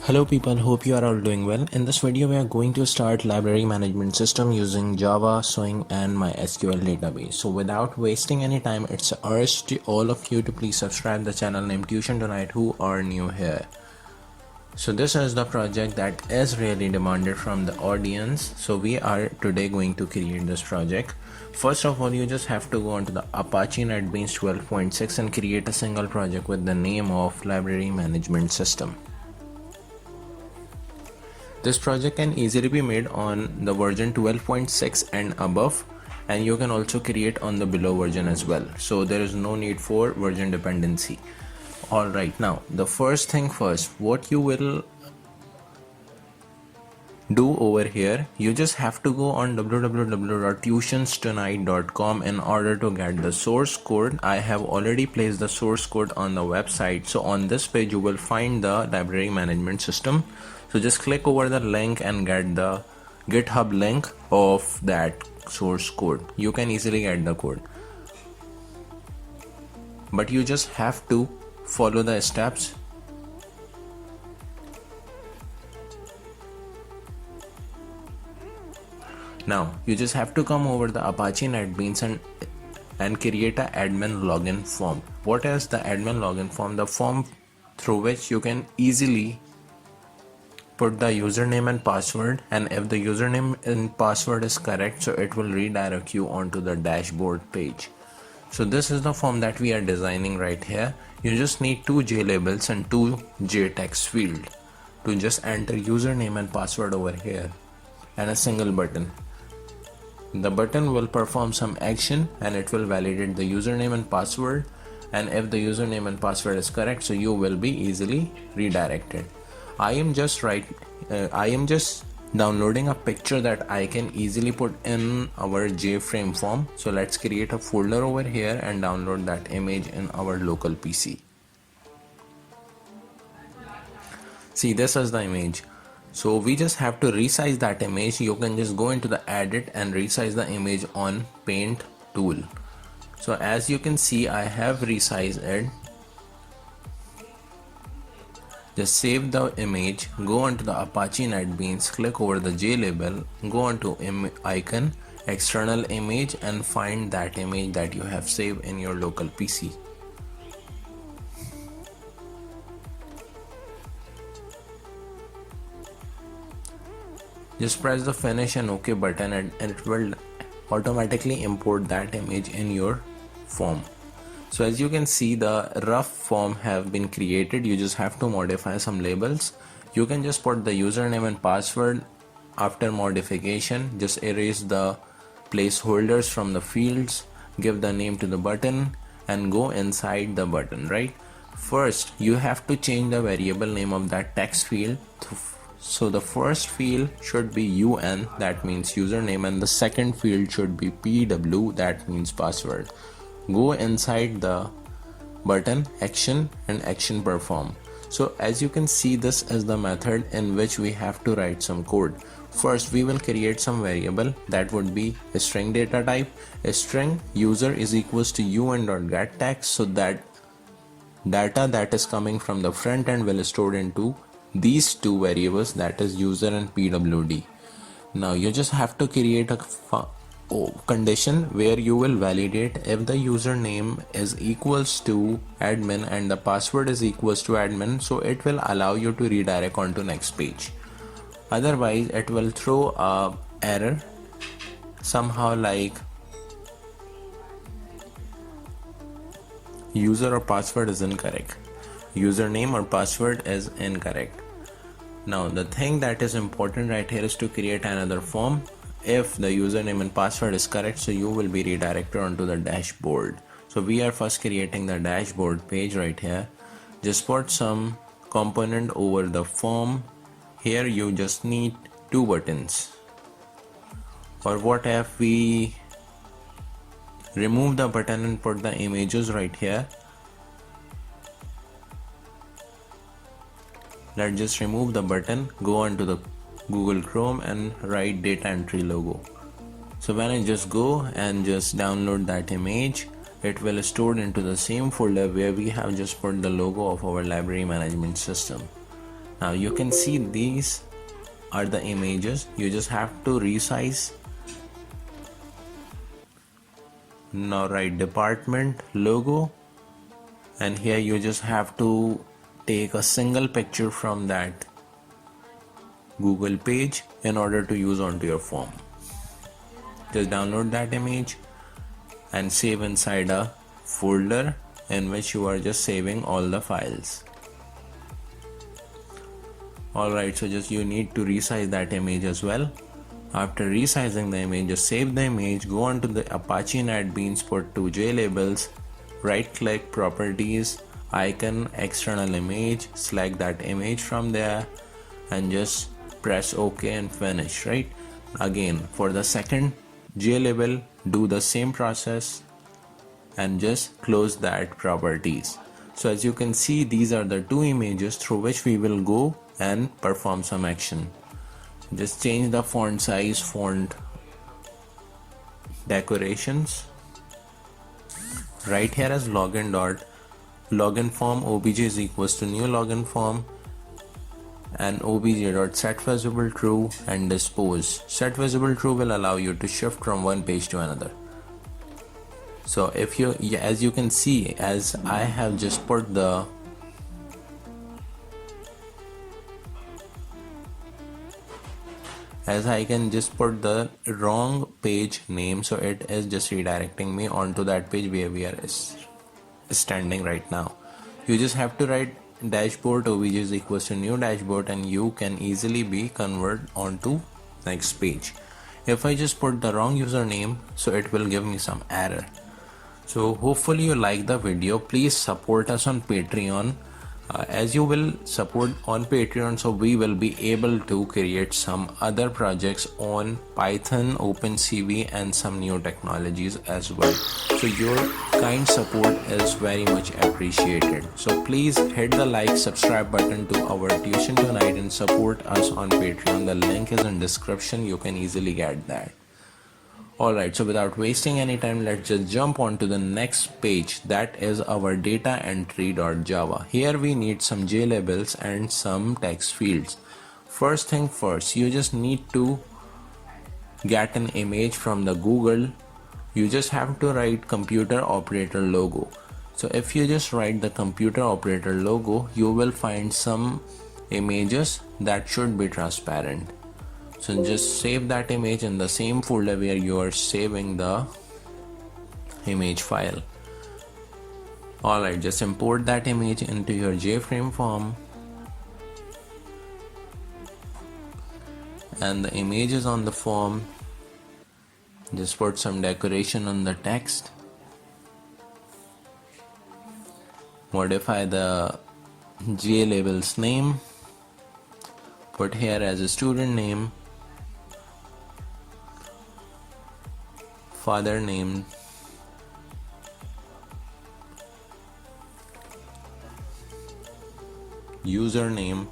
Hello people, hope you are all doing well. In this video we are going to start library management system using Java, Swing and MySQL Database. So without wasting any time, it's urged to all of you to please subscribe the channel named Tuition Tonight who are new here. So this is the project that is really demanded from the audience. So we are today going to create this project. First of all, you just have to go onto the Apache NetBeans 12.6 and create a single project with the name of library management system. This project can easily be made on the version 12.6 and above, and you can also create on the below version as well. So there is no need for version dependency. Alright, now the first thing first, what you will do over here, you just have to go on www.tutionstonight.com in order to get the source code. I have already placed the source code on the website. So on this page you will find the library management system. So just click over the link and get the GitHub link of that source code. You can easily get the code, but you just have to follow the steps. Now you just have to come over the Apache NetBeans and create a admin login form. What is the admin login form? The form through which you can easily put the username and password, and if the username and password is correct, so it will redirect you onto the dashboard page. So this is the form that we are designing right here. You just need 2 JLabels and 2 JText field to just enter username and password over here, and a single button. The button will perform some action and it will validate the username and password, and if the username and password is correct, so you will be easily redirected. I am just downloading a picture that I can easily put in our JFrame form. So let's create a folder over here and download that image in our local PC. See, this is the image. So we just have to resize that image. You can just go into the edit and resize the image on Paint tool. So as you can see, I have resized it. Just save the image, go onto the Apache NetBeans, click over the JLabel, go onto icon, external image, and find that image that you have saved in your local PC. Just press the finish and OK button and it will automatically import that image in your form. So as you can see, the rough form have been created. You just have to modify some labels. You can just put the username and password. After modification, just erase the placeholders from the fields, give the name to the button and go inside the button, right? First, you have to change the variable name of that text field. So the first field should be UN, that means username, and the second field should be PW, that means password. Go inside the button action and action perform. So as you can see, this is the method in which we have to write some code. First, we will create some variable that would be a string data type. A string user is equals to un.get text, so that data that is coming from the front end will stored into these two variables, that is user and pwd. Now you just have to create a condition where you will validate if the username is equals to admin and the password is equals to admin, so it will allow you to redirect onto next page. Otherwise it will throw a error somehow like user or password is incorrect, username or password is incorrect. Now the thing that is important right here is to create another form. If the username and password is correct, so you will be redirected onto the dashboard. So we are first creating the dashboard page right here. Just put some component over the form. Here you just need two buttons. Or what if we remove the button and put the images right here? Let's just remove the button, go on to the Google Chrome and write data entry logo. So when I just go and just download that image, it will store into the same folder where we have just put the logo of our library management system. Now you can see these are the images. You just have to resize. Now write department logo, and here you just have to take a single picture from that Google page in order to use onto your form. Just download that image and save inside a folder in which you are just saving all the files. Alright, so just you need to resize that image as well. After resizing the image, just save the image, go on to the Apache NetBeans, put two JLabels, right click properties, icon, external image, select that image from there and just press OK and finish. Right, again for the second JLabel do the same process and just close that properties. So as you can see, these are the two images through which we will go and perform some action. Just change the font size, font decorations. Right here as login form obj is equals to new login form and obj.set visible true and dispose. Set visible true will allow you to shift from one page to another. So if you, as you can see, as I have just put the I can just put the wrong page name, so it is just redirecting me onto that page where we are standing right now. You just have to write dashboard obj is equals to new dashboard and you can easily be converted onto next page. If I just put the wrong username, so it will give me some error. So hopefully you like the video. Please support us on Patreon. As you will support on Patreon, so we will be able to create some other projects on Python, OpenCV and some new technologies as well. So your kind support is very much appreciated. So please hit the like, subscribe button to our Tuition Tonight and support us on Patreon. The link is in description. You can easily get that. Alright, so without wasting any time, let's just jump on to the next page, that is our data entry.java. Here we need some JLabels and some text fields. First thing first, you just need to get an image from the Google. You just have to write computer operator logo. So if you just write the computer operator logo, you will find some images that should be transparent. So just save that image in the same folder where you are saving the image file. Alright, just import that image into your JFrame form. And the image is on the form. Just put some decoration on the text. Modify the JLabel's name. Put here as a student name. Father name, username,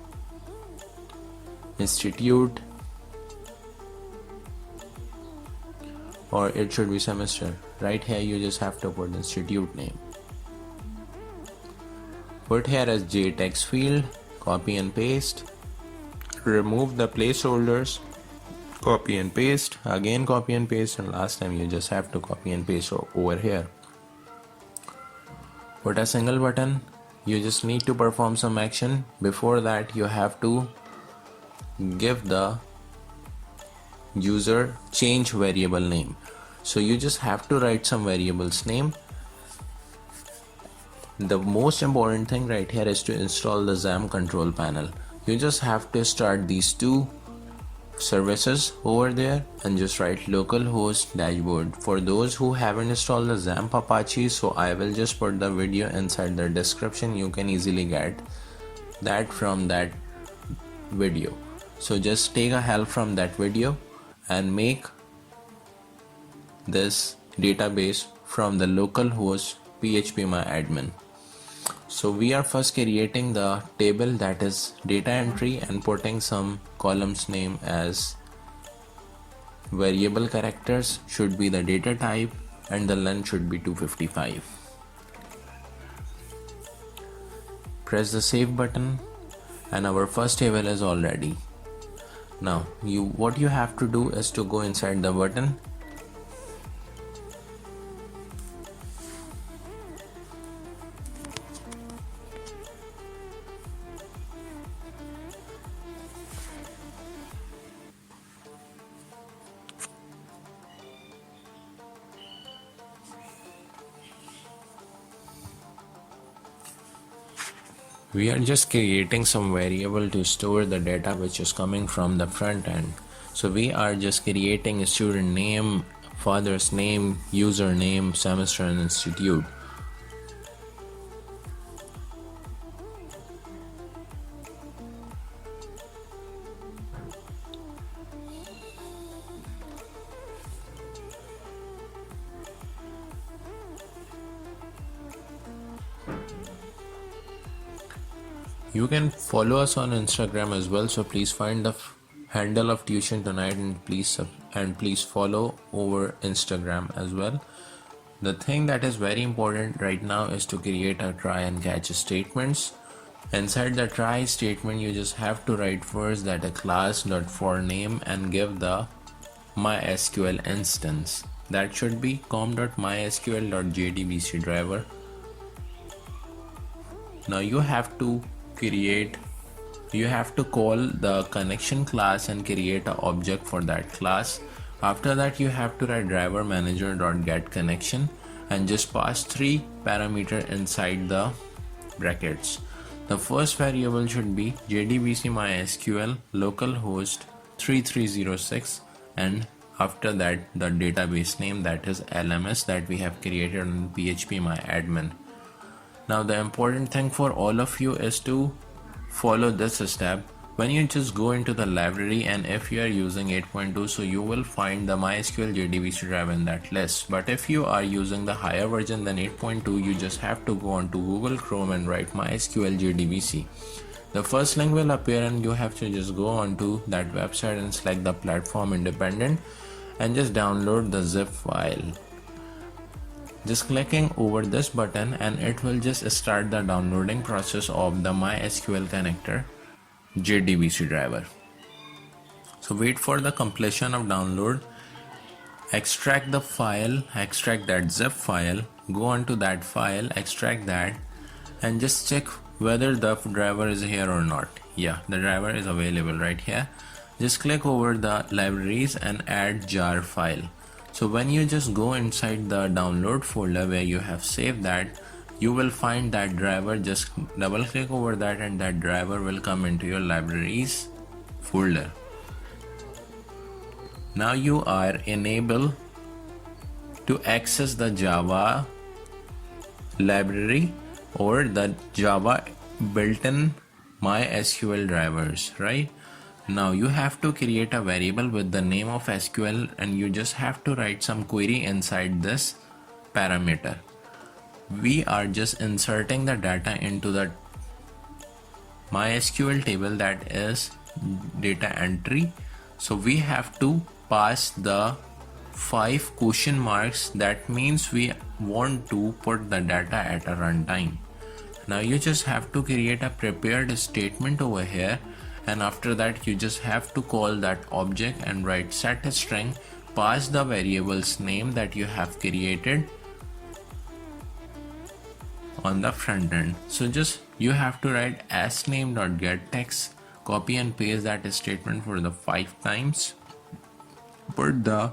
institute, or it should be semester. Right here you just have to put institute name. Put here as J text field, copy and paste. Remove the placeholders, copy and paste, again copy and paste, and last time you just have to copy and paste over here. Put a single button. You just need to perform some action. Before that you have to give the user change variable name. So you just have to write some variables name. The most important thing right here is to install the XAMPP control panel. You just have to start these two services over there and just write localhost dashboard. For those who haven't installed the XAMPP Apache, so I will just put the video inside the description. You can easily get that from that video. So just take a help from that video and make this database from the localhost phpMyAdmin. So we are first creating the table, that is data entry, and putting some columns name as variable characters should be the data type, and the length should be 255. Press the save button and our first table is all ready. Now what you have to do is to go inside the button. We are just creating some variable to store the data which is coming from the front end. So we are just creating a student name, father's name, username, semester, and institute. You can follow us on Instagram as well, so please find the handle of Tuition Tonight and please follow over Instagram as well. The thing that is very important right now is to create a try and catch statements. Inside the try statement you just have to write first that a class.forName and give the MySQL instance. That should be com.mysql.jdbc driver. Now you have to call the connection class and create an object for that class. After that you have to write driver manager.getConnection and just pass 3 parameters inside the brackets. The first variable should be JDBC MySQL localhost 3306, and after that the database name, that is LMS, that we have created on phpMyAdmin. Now the important thing for all of you is to follow this step. When you just go into the library, and if you are using 8.2, so you will find the MySQL JDBC drive in that list. But if you are using the higher version than 8.2, you just have to go on to Google Chrome and write MySQL JDBC. The first link will appear and you have to just go on to that website and select the platform independent and just download the zip file. Just clicking over this button and it will just start the downloading process of the MySQL connector JDBC driver. So wait for the completion of download, extract the file, extract that zip file, go on to that file, extract that, and just check whether the driver is here or not. Yeah, the driver is available right here. Just click over the libraries and add jar file. So when you just go inside the download folder where you have saved that, you will find that driver. Just double click over that and that driver will come into your libraries folder. Now you are enabled to access the Java library or the Java built-in MySQL drivers, right? Now you have to create a variable with the name of SQL and you just have to write some query inside this parameter. We are just inserting the data into the MySQL table, that is data entry. So we have to pass the 5 question marks, that means we want to put the data at a runtime. Now you just have to create a prepared statement over here, and after that you just have to call that object and write set string, pass the variable's name that you have created on the front end. So just you have to write as name.get text, copy and paste that statement for the 5 times, put the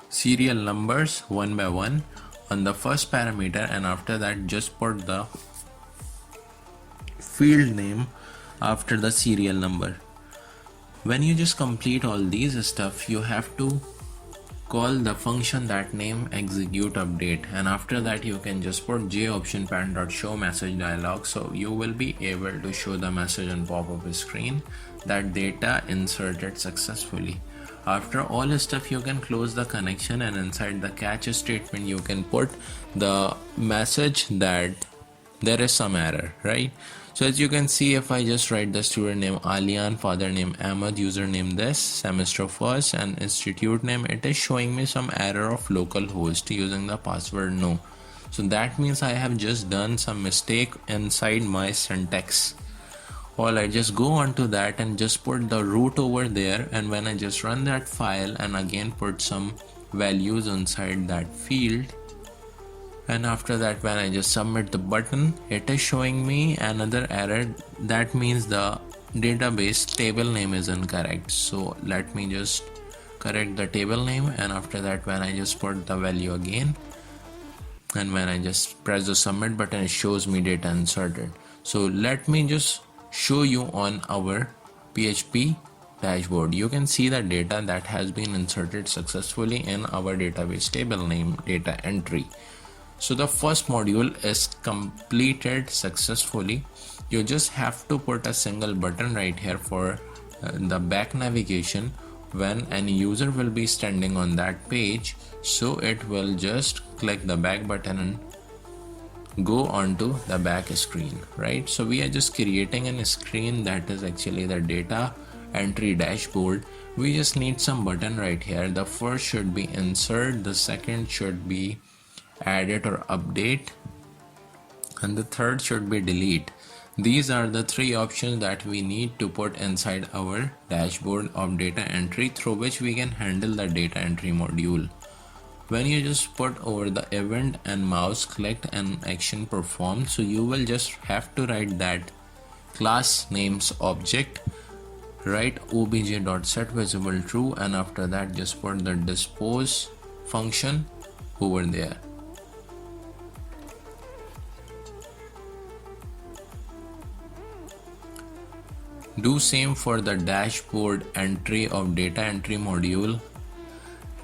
serial numbers one by one on the first parameter, and after that just put the field name after the serial number. When you just complete all these stuff, you have to call the function that name execute update, and after that you can just put j option parent.show message dialog, so you will be able to show the message on pop-up screen that data inserted successfully. After all this stuff, you can close the connection, and inside the catch statement you can put the message that there is some error, right? So as you can see, if I just write the student name Alian, father name Ahmed, username this, semester first, and institute name, it is showing me some error of localhost using the password no. So that means I have just done some mistake inside my syntax. Alright, just go on to that and just put the root over there, and when I just run that file and again put some values inside that field, and after that when I just submit the button, it is showing me another error. That means the database table name is incorrect. So let me just correct the table name, and after that when I just put the value again, and when I just press the submit button, it shows me data inserted. So let me just show you on our PHP dashboard. You can see the data that has been inserted successfully in our database table name data entry. So the first module is completed successfully. You just have to put a single button right here for the back navigation when any user will be standing on that page, so it will just click the back button and go onto the back screen, right? So we are just creating a screen that is actually the data entry dashboard. We just need some button right here. The first should be insert, the second should be edit or update, and the third should be delete. These are the 3 options that we need to put inside our dashboard of data entry, through which we can handle the data entry module. When you just put over the event and mouse clicked and action performed, so you will just have to write that class names object, write obj.setVisible true, and after that just put the dispose function over there. Do same for the dashboard entry of data entry module.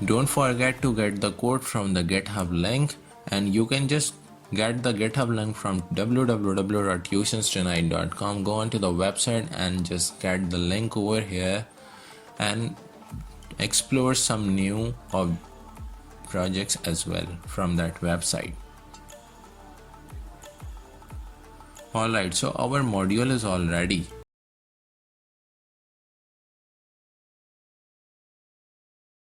Don't forget to get the code from the GitHub link, and you can just get the GitHub link from www.tutionstonight.com. Go onto the website and just get the link over here and explore some new projects as well from that website. Alright, so our module is all ready.